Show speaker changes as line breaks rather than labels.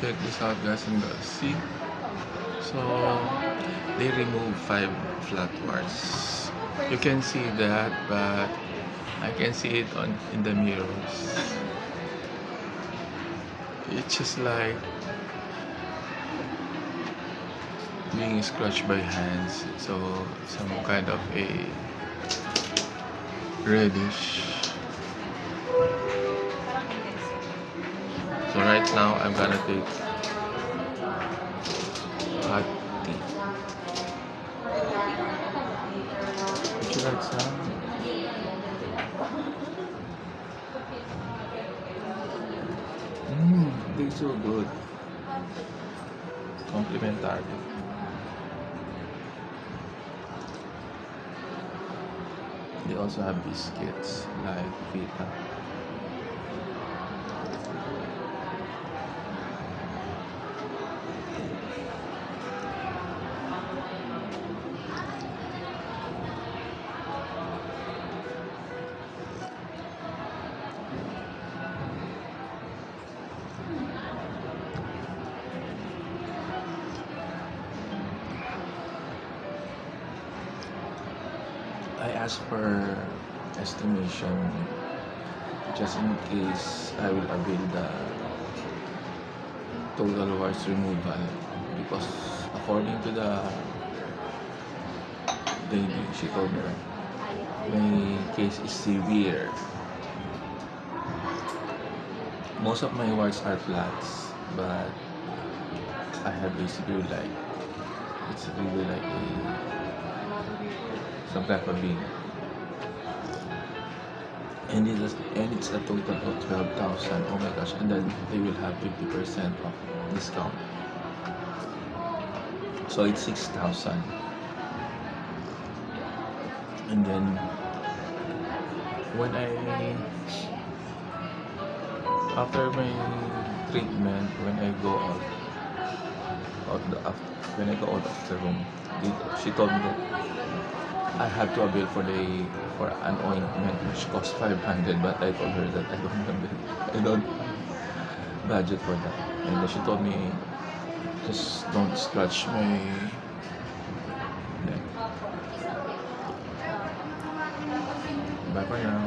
check this out, guys, and see. So they remove 5 flat warts. You can see that, but I can see it on in the mirrors. It's just like being scratched by hands. So some kind of a reddish. So right now I'm gonna take hot tea. Would you like some? They're so good. Complimentary. They also have biscuits like Vita. I asked for estimation just in case I will avail the total warts removal, because according to the lady, she told me my case is severe. Most of my warts are flats, but I have a severe, like it's really like some type of being. And it's a total of 12,000. Oh my gosh! And then they will have 50% of discount. So it's 6,000. And then when after my treatment, when I go when I go out of the room, she told me that I have to avail for an ointment which costs 500, but I told her that I don't budget for that. And then she told me, just don't scratch my neck. Bye for now.